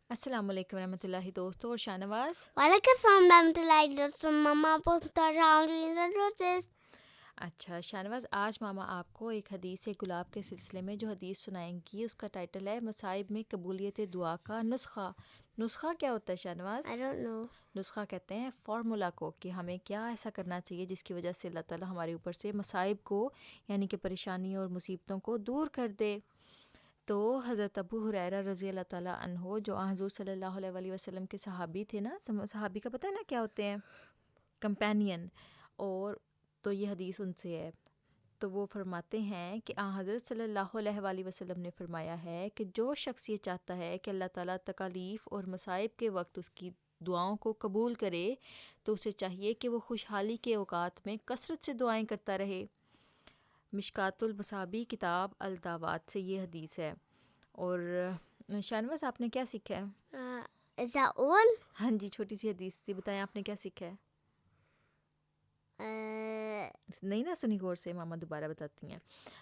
السلام علیکم ورحمۃ اللہ دوستوں اور شاہنواز. وعلیکم السلام ورحمۃ اللہ دوستوں. ماما پوچھتا روزز. اچھا شاہنواز, آج ماما آپ کو ایک حدیث گلاب کے سلسلے میں جو حدیث سنائیں گی اس کا ٹائٹل ہے مصائب میں قبولیت دعا کا نسخہ. نسخہ کیا ہوتا ہے شاہنواز؟ I don't know. نسخہ کہتے ہیں فارمولا کو, کہ ہمیں کیا ایسا کرنا چاہیے جس کی وجہ سے اللہ تعالیٰ ہمارے اوپر سے مصائب کو یعنی کہ پریشانیوں اور مصیبتوں کو دور کر دے. تو حضرت ابو ہریرہ رضی اللہ تعالیٰ عنہ جو حضور صلی اللہ علیہ وسلم کے صحابی تھے نا, صحابی کا پتہ ہے نا کیا ہوتے ہیں؟ کمپینین. اور تو یہ حدیث ان سے ہے. تو وہ فرماتے ہیں کہ حضرت صلی اللہ علیہ وسلم نے فرمایا ہے کہ جو شخص یہ چاہتا ہے کہ اللہ تعالیٰ تکالیف اور مصائب کے وقت اس کی دعاؤں کو قبول کرے تو اسے چاہیے کہ وہ خوشحالی کے اوقات میں کثرت سے دعائیں کرتا رہے. مشکات المصابیح کتاب الدعوات سے یہ حدیث ہے. اور شاہنواز آپ نے کیا سیکھا ہے؟ Is that all? ہاں جی, چھوٹی سی حدیث تھی, بتائیں آپ نے کیا سیکھا ہے؟ نہیں نا سنی غور سے, ماما دوبارہ بتاتی ہیں.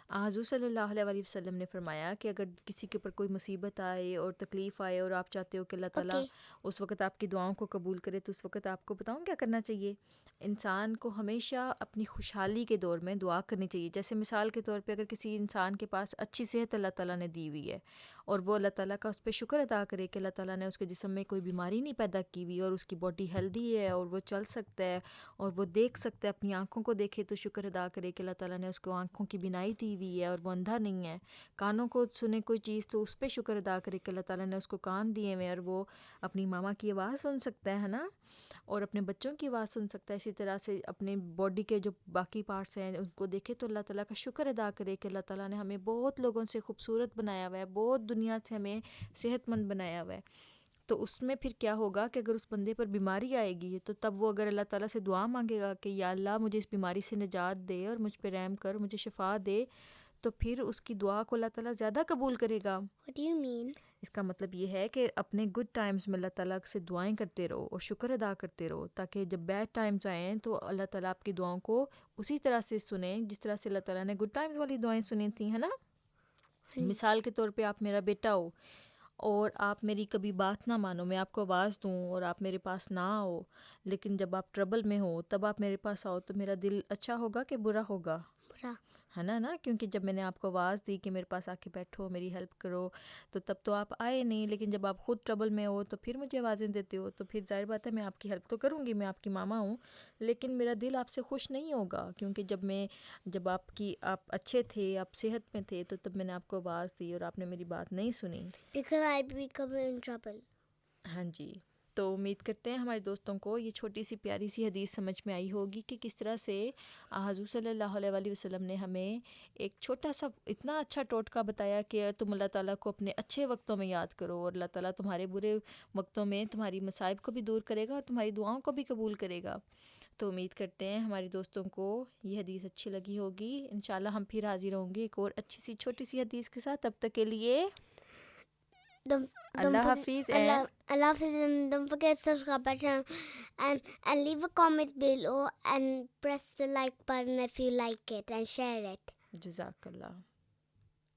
حضور صلی اللہ علیہ وسلم نے فرمایا کہ اگر کسی کے اوپر کوئی مصیبت آئے اور تکلیف آئے اور آپ چاہتے ہو کہ اللہ تعالیٰ اس وقت آپ کی دعاؤں کو قبول کرے تو اس وقت آپ کو بتاؤں کیا کرنا چاہیے. انسان کو ہمیشہ اپنی خوشحالی کے دور میں دعا کرنی چاہیے. جیسے مثال کے طور پہ اگر کسی انسان کے پاس اچھی صحت اللہ تعالیٰ نے دی ہوئی ہے اور وہ اللہ تعالیٰ کا اس پہ شکر ادا کرے کہ اللہ تعالیٰ نے اس کے جسم میں کوئی بیماری نہیں پیدا کی ہوئی اور اس کی باڈی ہیلدی ہے اور وہ چل سکتا ہے اور وہ دیکھ سکتا ہے, اپنی آنکھوں کو دیکھے تو شکر ادا کرے کہ اللہ تعالیٰ نے اس کو آنکھوں کی بینائی دی ہوئی ہے اور وہ اندھا نہیں ہے. کانوں کو سنے کوئی چیز تو اس پہ شکر ادا کرے کہ اللہ تعالیٰ نے اس کو کان دیے ہوئے اور وہ اپنی ماما کی آواز سن سکتا ہے نا, اور اپنے بچوں کی آواز سن سکتا ہے. اسی طرح سے اپنے باڈی کے جو باقی پارٹس ہیں ان کو دیکھے تو اللہ تعالیٰ کا شکر ادا کرے کہ اللہ تعالیٰ نے ہمیں بہت لوگوں سے خوبصورت بنایا ہوا ہے, بہت دنیا سے ہمیں صحت مند بنایا ہوا ہے. تو اس میں پھر کیا ہوگا کہ اگر اس بندے پر بیماری آئے گی تو تب وہ اگر اللہ تعالیٰ سے دعا مانگے گا کہ یا اللہ مجھے اس بیماری سے نجات دے اور مجھ پہ رحم کر, مجھے شفا دے, تو پھر اس کی دعا کو اللہ تعالیٰ زیادہ قبول کرے گا. What do you mean? اس کا مطلب یہ ہے کہ اپنے گڈ ٹائمز میں اللہ تعالیٰ سے دعائیں کرتے رہو اور شکر ادا کرتے رہو, تاکہ جب بیڈ ٹائمز آئیں تو اللہ تعالیٰ آپ کی دعاؤں کو اسی طرح سے سنیں جس طرح سے اللہ تعالیٰ نے گڈ ٹائمز والی دعائیں سنی تھیں, ہے نا. مثال کے طور پہ آپ میرا بیٹا ہو اور آپ میری کبھی بات نہ مانو, میں آپ کو آواز دوں اور آپ میرے پاس نہ آؤ, لیکن جب آپ ٹربل میں ہو تب آپ میرے پاس آؤ, تو میرا دل اچھا ہوگا کہ برا ہوگا؟ برا. ہے نا. کیونکہ جب میں نے آپ کو آواز دی کہ میرے پاس آ کے بیٹھو, میری ہیلپ کرو, تو تب تو آپ آئے نہیں, لیکن جب آپ خود ٹربل میں ہو تو پھر مجھے آوازیں دیتے ہو, تو پھر ظاہر بات ہے میں آپ کی ہیلپ تو کروں گی, میں آپ کی ماما ہوں, لیکن میرا دل آپ سے خوش نہیں ہوگا. کیونکہ جب آپ اچھے تھے, آپ صحت میں تھے, تو تب میں نے آپ کو آواز دی اور آپ نے میری بات نہیں سنی. Because I become in trouble. ہاں جی. تو امید کرتے ہیں ہمارے دوستوں کو یہ چھوٹی سی پیاری سی حدیث سمجھ میں آئی ہوگی کہ کس طرح سے حضور صلی اللہ علیہ وسلم نے ہمیں ایک چھوٹا سا اتنا اچھا ٹوٹکا بتایا کہ تم اللہ تعالیٰ کو اپنے اچھے وقتوں میں یاد کرو اور اللہ تعالیٰ تمہارے برے وقتوں میں تمہاری مصائب کو بھی دور کرے گا اور تمہاری دعاؤں کو بھی قبول کرے گا. تو امید کرتے ہیں ہمارے دوستوں کو یہ حدیث اچھی لگی ہوگی. انشاءاللہ ہم پھر حاضر ہوں گے ایک اور اچھی سی چھوٹی سی حدیث کے ساتھ. تب تک کے لیے اللہ حافظ. Allah Hafiz, and don't forget to subscribe my channel and leave a comment below and press the like button if you like it and share it. جزاک اللہ.